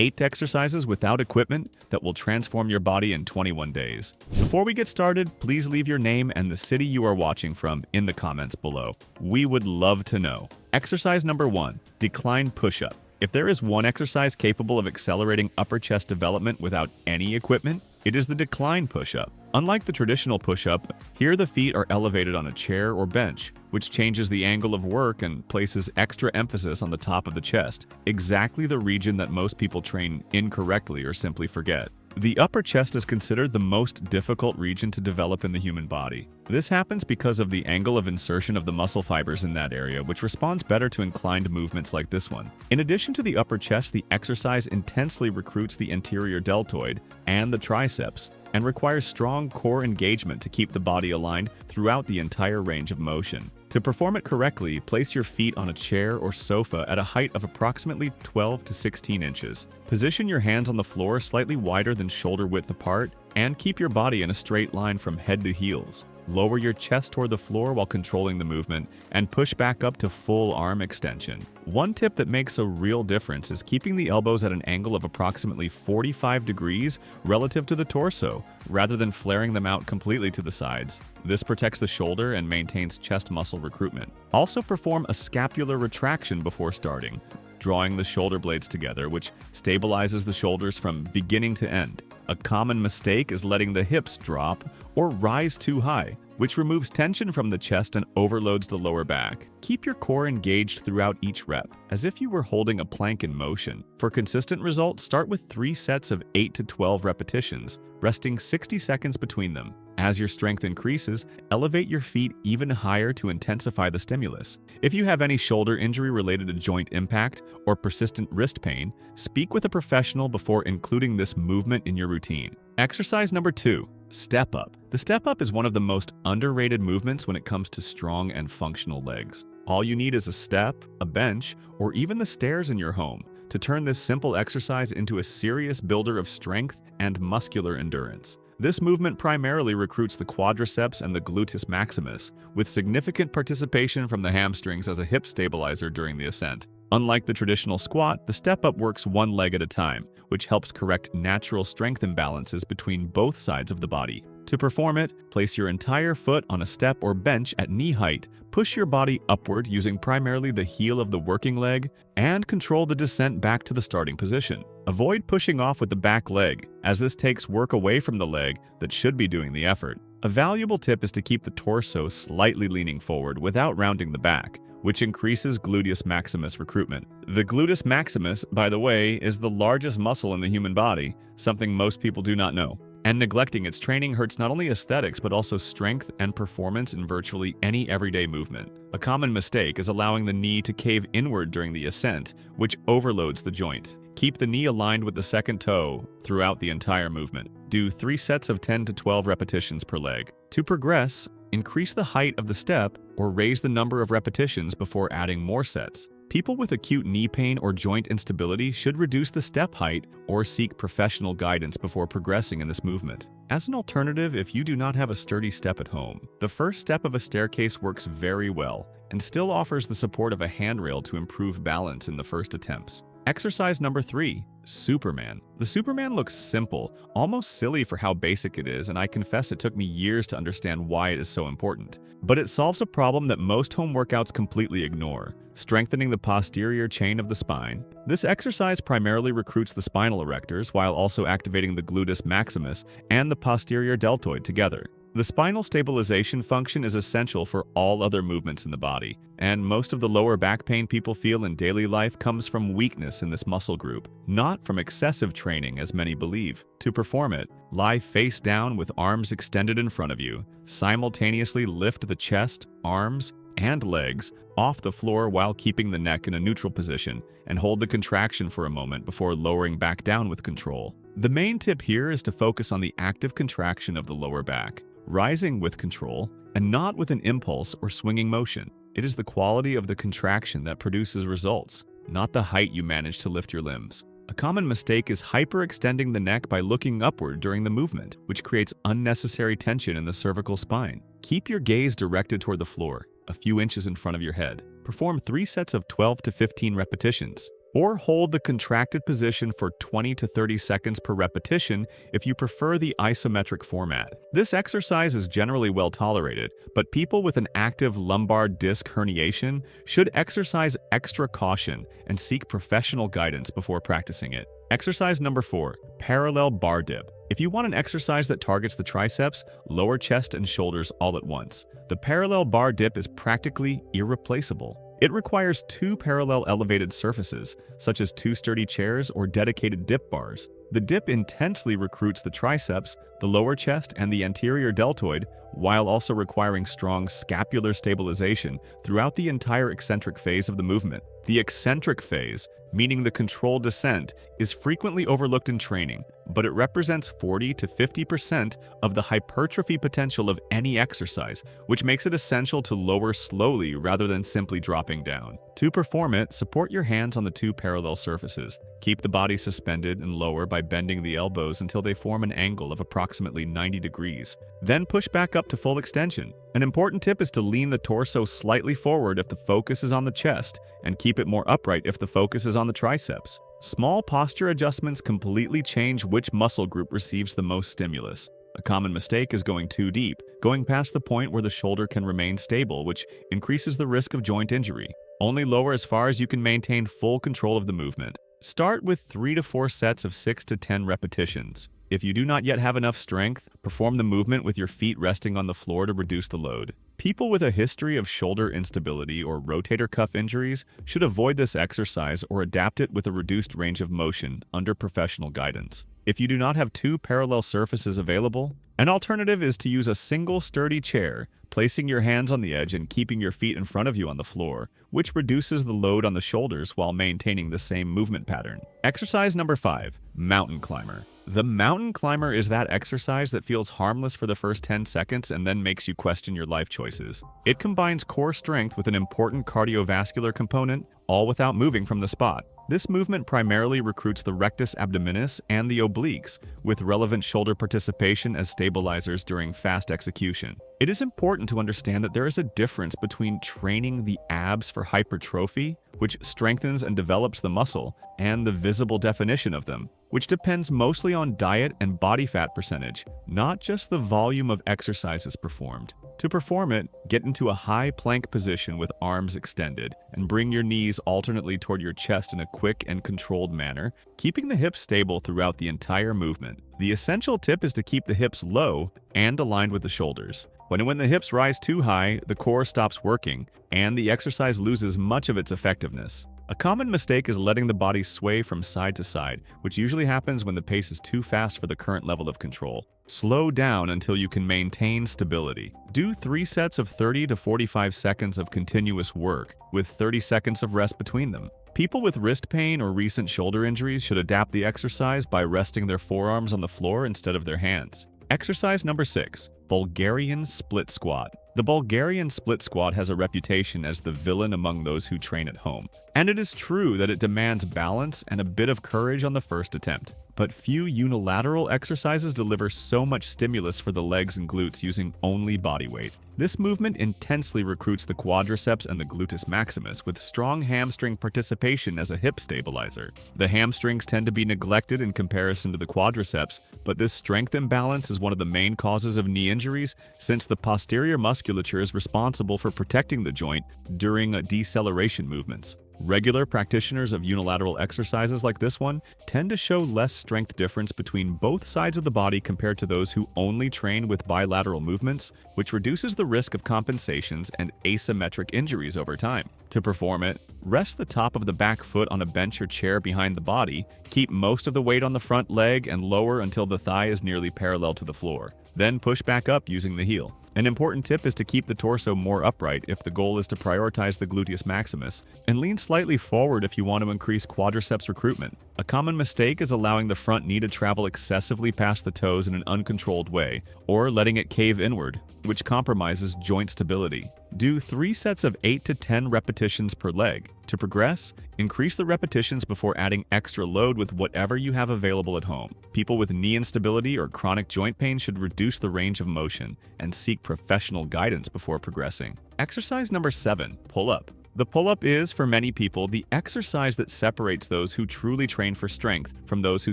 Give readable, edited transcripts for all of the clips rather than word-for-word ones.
8 exercises without equipment that will transform your body in 21 days. Before we get started, please leave your name and the city you are watching from in the comments below. We would love to know. Exercise number 1, decline push-up. If there is one exercise capable of accelerating upper chest development without any equipment, it is the decline push-up. Unlike the traditional push-up, here the feet are elevated on a chair or bench, which changes the angle of work and places extra emphasis on the top of the chest, exactly the region that most people train incorrectly or simply forget. The upper chest is considered the most difficult region to develop in the human body. This happens because of the angle of insertion of the muscle fibers in that area, which responds better to inclined movements like this one. In addition to the upper chest, the exercise intensely recruits the anterior deltoid and the triceps, and requires strong core engagement to keep the body aligned throughout the entire range of motion. To perform it correctly, place your feet on a chair or sofa at a height of approximately 12 to 16 inches. Position your hands on the floor slightly wider than shoulder width apart, and keep your body in a straight line from head to heels. Lower your chest toward the floor while controlling the movement, and push back up to full arm extension. One tip that makes a real difference is keeping the elbows at an angle of approximately 45 degrees relative to the torso, rather than flaring them out completely to the sides. This protects the shoulder and maintains chest muscle recruitment. Also perform a scapular retraction before starting, drawing the shoulder blades together, which stabilizes the shoulders from beginning to end. A common mistake is letting the hips drop or rise too high, which removes tension from the chest and overloads the lower back. Keep your core engaged throughout each rep, as if you were holding a plank in motion. For consistent results, start with 3 sets of 8 to 12 repetitions, resting 60 seconds between them. As your strength increases, elevate your feet even higher to intensify the stimulus. If you have any shoulder injury related to joint impact or persistent wrist pain, speak with a professional before including this movement in your routine. Exercise number 2, step up. The step up is one of the most underrated movements when it comes to strong and functional legs. All you need is a step, a bench, or even the stairs in your home to turn this simple exercise into a serious builder of strength and muscular endurance. This movement primarily recruits the quadriceps and the gluteus maximus, with significant participation from the hamstrings as a hip stabilizer during the ascent. Unlike the traditional squat, the step-up works one leg at a time, which helps correct natural strength imbalances between both sides of the body. To perform it, place your entire foot on a step or bench at knee height, push your body upward using primarily the heel of the working leg, and control the descent back to the starting position. Avoid pushing off with the back leg, as this takes work away from the leg that should be doing the effort. A valuable tip is to keep the torso slightly leaning forward without rounding the back, which increases gluteus maximus recruitment. The gluteus maximus, by the way, is the largest muscle in the human body, something most people do not know. And neglecting its training hurts not only aesthetics but also strength and performance in virtually any everyday movement. A common mistake is allowing the knee to cave inward during the ascent, which overloads the joint. Keep the knee aligned with the second toe throughout the entire movement. Do 3 sets of 10 to 12 repetitions per leg. To progress, increase the height of the step or raise the number of repetitions before adding more sets. People with acute knee pain or joint instability should reduce the step height or seek professional guidance before progressing in this movement. As an alternative, if you do not have a sturdy step at home, the first step of a staircase works very well and still offers the support of a handrail to improve balance in the first attempts. Exercise number 3, Superman. The Superman looks simple, almost silly for how basic it is, and I confess it took me years to understand why it is so important. But it solves a problem that most home workouts completely ignore: strengthening the posterior chain of the spine. This exercise primarily recruits the spinal erectors while also activating the gluteus maximus and the posterior deltoid together. The spinal stabilization function is essential for all other movements in the body, and most of the lower back pain people feel in daily life comes from weakness in this muscle group, not from excessive training as many believe. To perform it, lie face down with arms extended in front of you. Simultaneously lift the chest, arms, and legs off the floor while keeping the neck in a neutral position, and hold the contraction for a moment before lowering back down with control. The main tip here is to focus on the active contraction of the lower back, rising with control and not with an impulse or swinging motion. It is the quality of the contraction that produces results, not the height you manage to lift your limbs. A common mistake is hyperextending the neck by looking upward during the movement, which creates unnecessary tension in the cervical spine. Keep your gaze directed toward the floor, a few inches in front of your head. Perform 3 sets of 12 to 15 repetitions. Or hold the contracted position for 20 to 30 seconds per repetition if you prefer the isometric format. This exercise is generally well tolerated, but people with an active lumbar disc herniation should exercise extra caution and seek professional guidance before practicing it. Exercise number 4, parallel bar dip. If you want an exercise that targets the triceps, lower chest, and shoulders all at once, the parallel bar dip is practically irreplaceable. It requires 2 parallel elevated surfaces, such as 2 sturdy chairs or dedicated dip bars. The dip intensely recruits the triceps, the lower chest, and the anterior deltoid, while also requiring strong scapular stabilization throughout the entire eccentric phase of the movement. The eccentric phase, meaning the controlled descent, is frequently overlooked in training, but it represents 40 to 50% of the hypertrophy potential of any exercise, which makes it essential to lower slowly rather than simply dropping down. To perform it, support your hands on the 2 parallel surfaces. Keep the body suspended and lower by bending the elbows until they form an angle of approximately 90 degrees. Then push back up to full extension. An important tip is to lean the torso slightly forward if the focus is on the chest, and keep it more upright if the focus is on the triceps. Small posture adjustments completely change which muscle group receives the most stimulus. A common mistake is going too deep, going past the point where the shoulder can remain stable, which increases the risk of joint injury. Only lower as far as you can maintain full control of the movement. Start with 3 to 4 sets of 6 to 10 repetitions. If you do not yet have enough strength, perform the movement with your feet resting on the floor to reduce the load. People with a history of shoulder instability or rotator cuff injuries should avoid this exercise or adapt it with a reduced range of motion under professional guidance. If you do not have 2 parallel surfaces available, an alternative is to use a single sturdy chair, placing your hands on the edge and keeping your feet in front of you on the floor, which reduces the load on the shoulders while maintaining the same movement pattern. Exercise number 5, mountain climber. The mountain climber is that exercise that feels harmless for the first 10 seconds and then makes you question your life choices. It combines core strength with an important cardiovascular component, all without moving from the spot. This movement primarily recruits the rectus abdominis and the obliques, with relevant shoulder participation as stabilizers during fast execution. It is important to understand that there is a difference between training the abs for hypertrophy, which strengthens and develops the muscle, and the visible definition of them, which depends mostly on diet and body fat percentage, not just the volume of exercises performed. To perform it, get into a high plank position with arms extended, and bring your knees alternately toward your chest in a quick and controlled manner, keeping the hips stable throughout the entire movement. The essential tip is to keep the hips low and aligned with the shoulders. When the hips rise too high, the core stops working, and the exercise loses much of its effectiveness. A common mistake is letting the body sway from side to side, which usually happens when the pace is too fast for the current level of control. Slow down until you can maintain stability. Do 3 sets of 30 to 45 seconds of continuous work, with 30 seconds of rest between them. People with wrist pain or recent shoulder injuries should adapt the exercise by resting their forearms on the floor instead of their hands. Exercise number 6, Bulgarian split squat. The Bulgarian split squat has a reputation as the villain among those who train at home. And it is true that it demands balance and a bit of courage on the first attempt. But few unilateral exercises deliver so much stimulus for the legs and glutes using only body weight. This movement intensely recruits the quadriceps and the gluteus maximus with strong hamstring participation as a hip stabilizer. The hamstrings tend to be neglected in comparison to the quadriceps, but this strength imbalance is one of the main causes of knee injuries since the posterior musculature is responsible for protecting the joint during deceleration movements. Regular practitioners of unilateral exercises like this one tend to show less strength difference between both sides of the body compared to those who only train with bilateral movements, which reduces the risk of compensations and asymmetric injuries over time. To perform it, rest the top of the back foot on a bench or chair behind the body, keep most of the weight on the front leg and lower until the thigh is nearly parallel to the floor. Then push back up using the heel. An important tip is to keep the torso more upright if the goal is to prioritize the gluteus maximus, and lean slightly forward if you want to increase quadriceps recruitment. A common mistake is allowing the front knee to travel excessively past the toes in an uncontrolled way, or letting it cave inward, which compromises joint stability. Do 3 sets of 8 to 10 repetitions per leg. To progress, increase the repetitions before adding extra load with whatever you have available at home. People with knee instability or chronic joint pain should reduce the range of motion and seek professional guidance before progressing. Exercise number 7, pull-up. The pull-up is, for many people, the exercise that separates those who truly train for strength from those who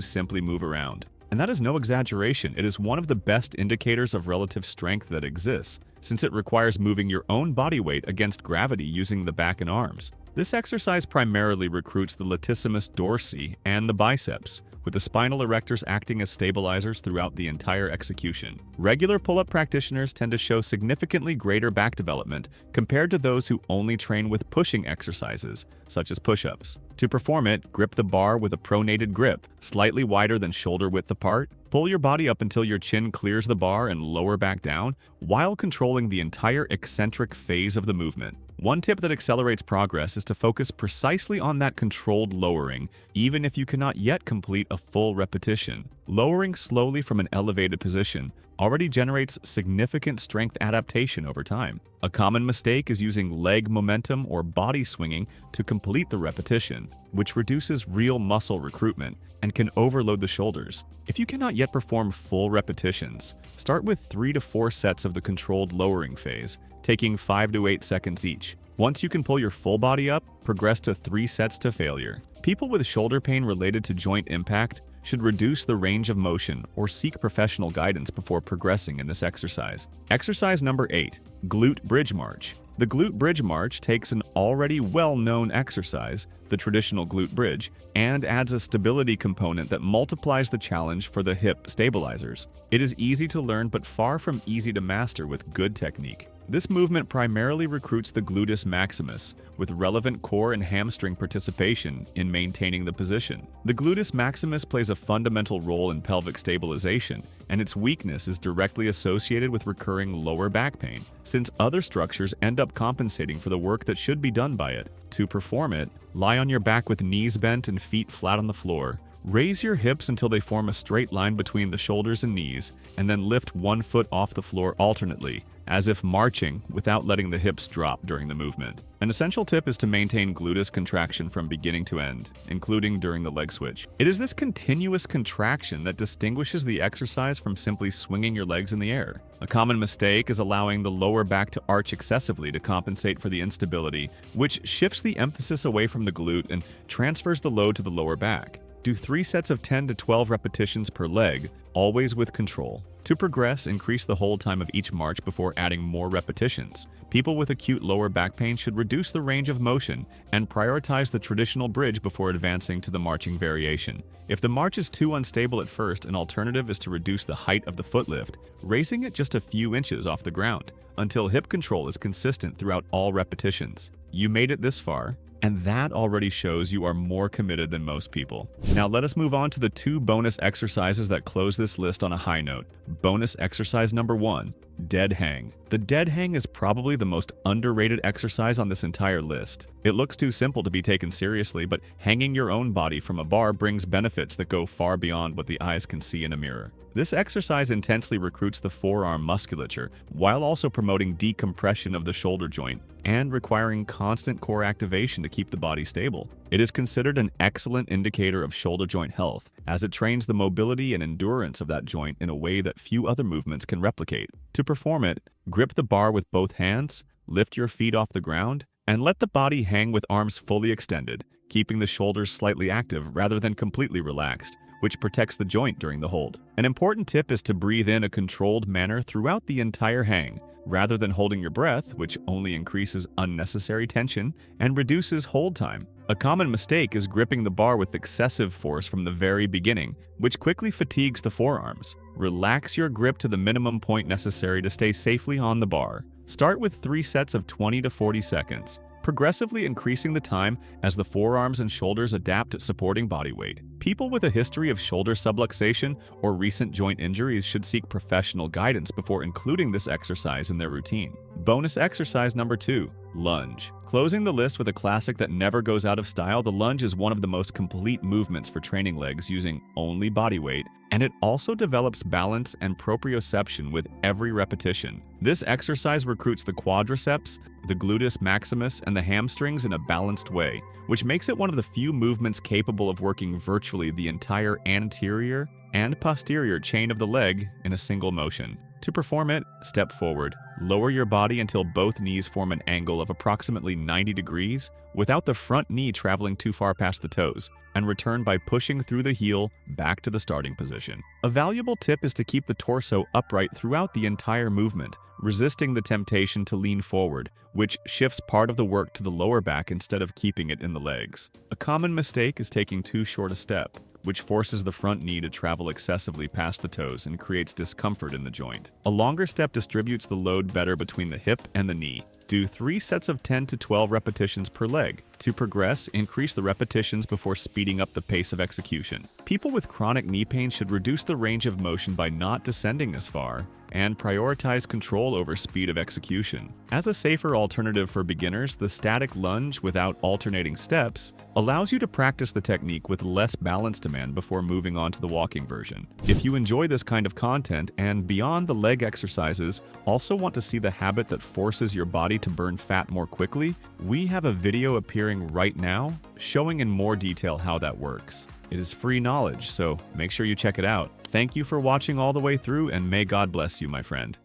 simply move around. And that is no exaggeration. It is one of the best indicators of relative strength that exists, since it requires moving your own body weight against gravity using the back and arms. This exercise primarily recruits the latissimus dorsi and the biceps, with the spinal erectors acting as stabilizers throughout the entire execution. Regular pull-up practitioners tend to show significantly greater back development compared to those who only train with pushing exercises, such as push-ups. To perform it, grip the bar with a pronated grip, slightly wider than shoulder width apart. Pull your body up until your chin clears the bar and lower back down, while controlling the entire eccentric phase of the movement. One tip that accelerates progress is to focus precisely on that controlled lowering, even if you cannot yet complete a full repetition. Lowering slowly from an elevated position already generates significant strength adaptation over time. A common mistake is using leg momentum or body swinging to complete the repetition, which reduces real muscle recruitment and can overload the shoulders. If you cannot yet perform full repetitions, start with 3 to 4 sets of the controlled lowering phase, taking 5 to 8 seconds each. Once you can pull your full body up, progress to 3 sets to failure. People with shoulder pain related to joint impact should reduce the range of motion or seek professional guidance before progressing in this exercise. Exercise number 8, glute bridge march. The glute bridge march takes an already well-known exercise, the traditional glute bridge, and adds a stability component that multiplies the challenge for the hip stabilizers. It is easy to learn but far from easy to master with good technique. This movement primarily recruits the gluteus maximus, with relevant core and hamstring participation in maintaining the position. The gluteus maximus plays a fundamental role in pelvic stabilization, and its weakness is directly associated with recurring lower back pain, since other structures end up compensating for the work that should be done by it. To perform it, lie on your back with knees bent and feet flat on the floor. Raise your hips until they form a straight line between the shoulders and knees, and then lift one foot off the floor alternately, as if marching without letting the hips drop during the movement. An essential tip is to maintain gluteus contraction from beginning to end, including during the leg switch. It is this continuous contraction that distinguishes the exercise from simply swinging your legs in the air. A common mistake is allowing the lower back to arch excessively to compensate for the instability, which shifts the emphasis away from the glute and transfers the load to the lower back. Do 3 sets of 10 to 12 repetitions per leg, always with control. To progress, increase the hold time of each march before adding more repetitions. People with acute lower back pain should reduce the range of motion and prioritize the traditional bridge before advancing to the marching variation. If the march is too unstable at first, an alternative is to reduce the height of the foot lift, raising it just a few inches off the ground, until hip control is consistent throughout all repetitions. You made it this far, and that already shows you are more committed than most people. Now let us move on to the 2 bonus exercises that close this list on a high note. Bonus exercise number 1, dead hang. The dead hang is probably the most underrated exercise on this entire list. It looks too simple to be taken seriously, but hanging your own body from a bar brings benefits that go far beyond what the eyes can see in a mirror. This exercise intensely recruits the forearm musculature, while also promoting decompression of the shoulder joint and requiring constant core activation to keep the body stable. It is considered an excellent indicator of shoulder joint health, as it trains the mobility and endurance of that joint in a way that few other movements can replicate. To perform it, grip the bar with both hands, lift your feet off the ground, and let the body hang with arms fully extended, keeping the shoulders slightly active rather than completely relaxed, which protects the joint during the hold. An important tip is to breathe in a controlled manner throughout the entire hang, rather than holding your breath, which only increases unnecessary tension and reduces hold time. A common mistake is gripping the bar with excessive force from the very beginning, which quickly fatigues the forearms. Relax your grip to the minimum point necessary to stay safely on the bar. Start with 3 sets of 20 to 40 seconds, progressively increasing the time as the forearms and shoulders adapt to supporting body weight. People with a history of shoulder subluxation or recent joint injuries should seek professional guidance before including this exercise in their routine. Bonus exercise number 2, lunge. Closing the list with a classic that never goes out of style, the lunge is one of the most complete movements for training legs using only body weight, and it also develops balance and proprioception with every repetition. This exercise recruits the quadriceps, the gluteus maximus, and the hamstrings in a balanced way, which makes it one of the few movements capable of working virtually the entire anterior and posterior chain of the leg in a single motion. To perform it, step forward. Lower your body until both knees form an angle of approximately 90 degrees without the front knee traveling too far past the toes, and return by pushing through the heel back to the starting position. A valuable tip is to keep the torso upright throughout the entire movement, resisting the temptation to lean forward, which shifts part of the work to the lower back instead of keeping it in the legs. A common mistake is taking too short a step, which forces the front knee to travel excessively past the toes and creates discomfort in the joint. A longer step distributes the load better between the hip and the knee. Do 3 sets of 10 to 12 repetitions per leg. To progress, increase the repetitions before speeding up the pace of execution. People with chronic knee pain should reduce the range of motion by not descending as far and prioritize control over speed of execution. As a safer alternative for beginners, the static lunge without alternating steps allows you to practice the technique with less balance demand before moving on to the walking version. If you enjoy this kind of content and beyond the leg exercises, also want to see the habit that forces your body to burn fat more quickly, we have a video appearing right now showing in more detail how that works. It is free knowledge, so make sure you check it out. Thank you for watching all the way through, and may God bless you, my friend.